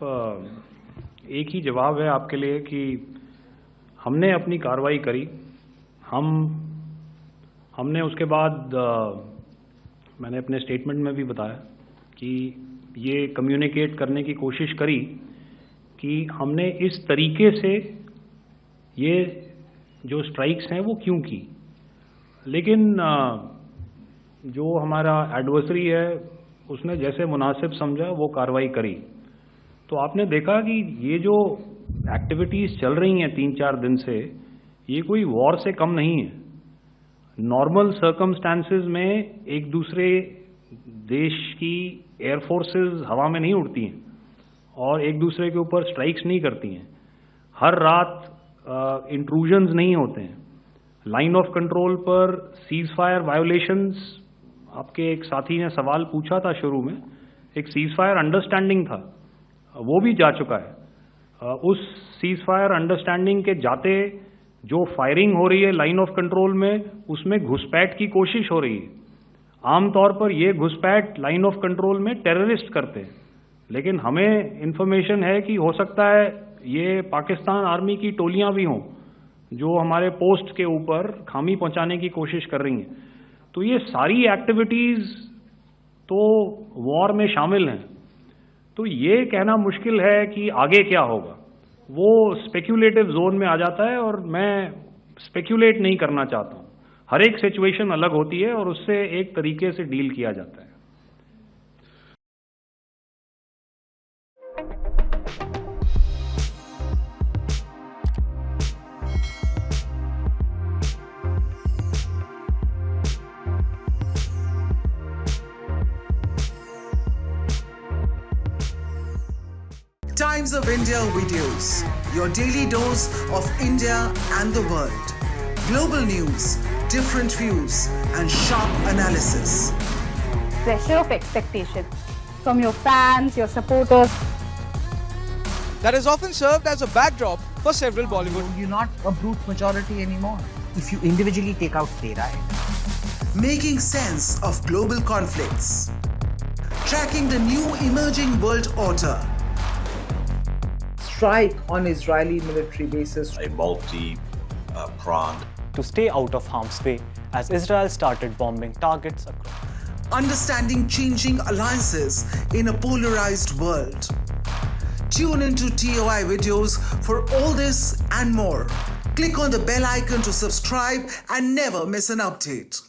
एक ही जवाब है आपके लिए कि हमने अपनी कार्रवाई करी। हमने उसके बाद मैंने अपने स्टेटमेंट में भी बताया कि ये कम्युनिकेट करने की कोशिश करी कि हमने इस तरीके से ये जो स्ट्राइक्स हैं वो क्यों की। लेकिन जो हमारा एडवर्सरी है उसने जैसे मुनासिब समझा वो कार्रवाई करी। तो आपने देखा कि ये जो एक्टिविटीज़ चल रही हैं 3-4 दिन से, ये कोई वॉर से कम नहीं है। नॉर्मल सर्कमस्टांसेस में एक दूसरे देश की एयरफोर्सेस हवा में नहीं उड़ती हैं और एक दूसरे के ऊपर स्ट्राइक्स नहीं करती हैं। हर रात इंट्रूजन्स नहीं होते हैं। लाइन ऑफ कंट्रोल पर सीज फायर वायोलेशंस, आपके एक साथी ने सवाल पूछा था शुरू में, एक सीज फायर अंडरस्टैंडिंग था, वो भी जा चुका है। उस सीज फायर अंडरस्टैंडिंग के जाते जो फायरिंग हो रही है लाइन ऑफ कंट्रोल में, उसमें घुसपैठ की कोशिश हो रही है। आमतौर पर ये घुसपैठ लाइन ऑफ कंट्रोल में टेररिस्ट करते हैं, लेकिन हमें इंफॉर्मेशन है कि हो सकता है ये पाकिस्तान आर्मी की टोलियां भी हों जो हमारे पोस्ट के ऊपर खामी पहुंचाने की कोशिश कर रही हैं। तो ये सारी एक्टिविटीज़ तो वॉर में शामिल हैं। तो ये कहना मुश्किल है कि आगे क्या होगा, वो स्पेक्यूलेटिव जोन में आ जाता है और मैं स्पेक्यूलेट नहीं करना चाहता हूँ। हर एक सिचुएशन अलग होती है और उससे एक तरीके से डील किया जाता है। Times of India videos, your daily dose of India and the world. Global news, different views, and sharp analysis. Pressure of expectation from your fans, your supporters. That has often served as a backdrop for several Bollywood. You're not a brute majority anymore if you individually take out Tera. Making sense of global conflicts. Tracking the new emerging world order. Strike on Israeli military bases. A multi-pronged. To stay out of harm's way as Israel started bombing targets across. Understanding changing alliances in a polarized world. Tune into TOI videos for all this and more. Click on the bell icon to subscribe and never miss an update.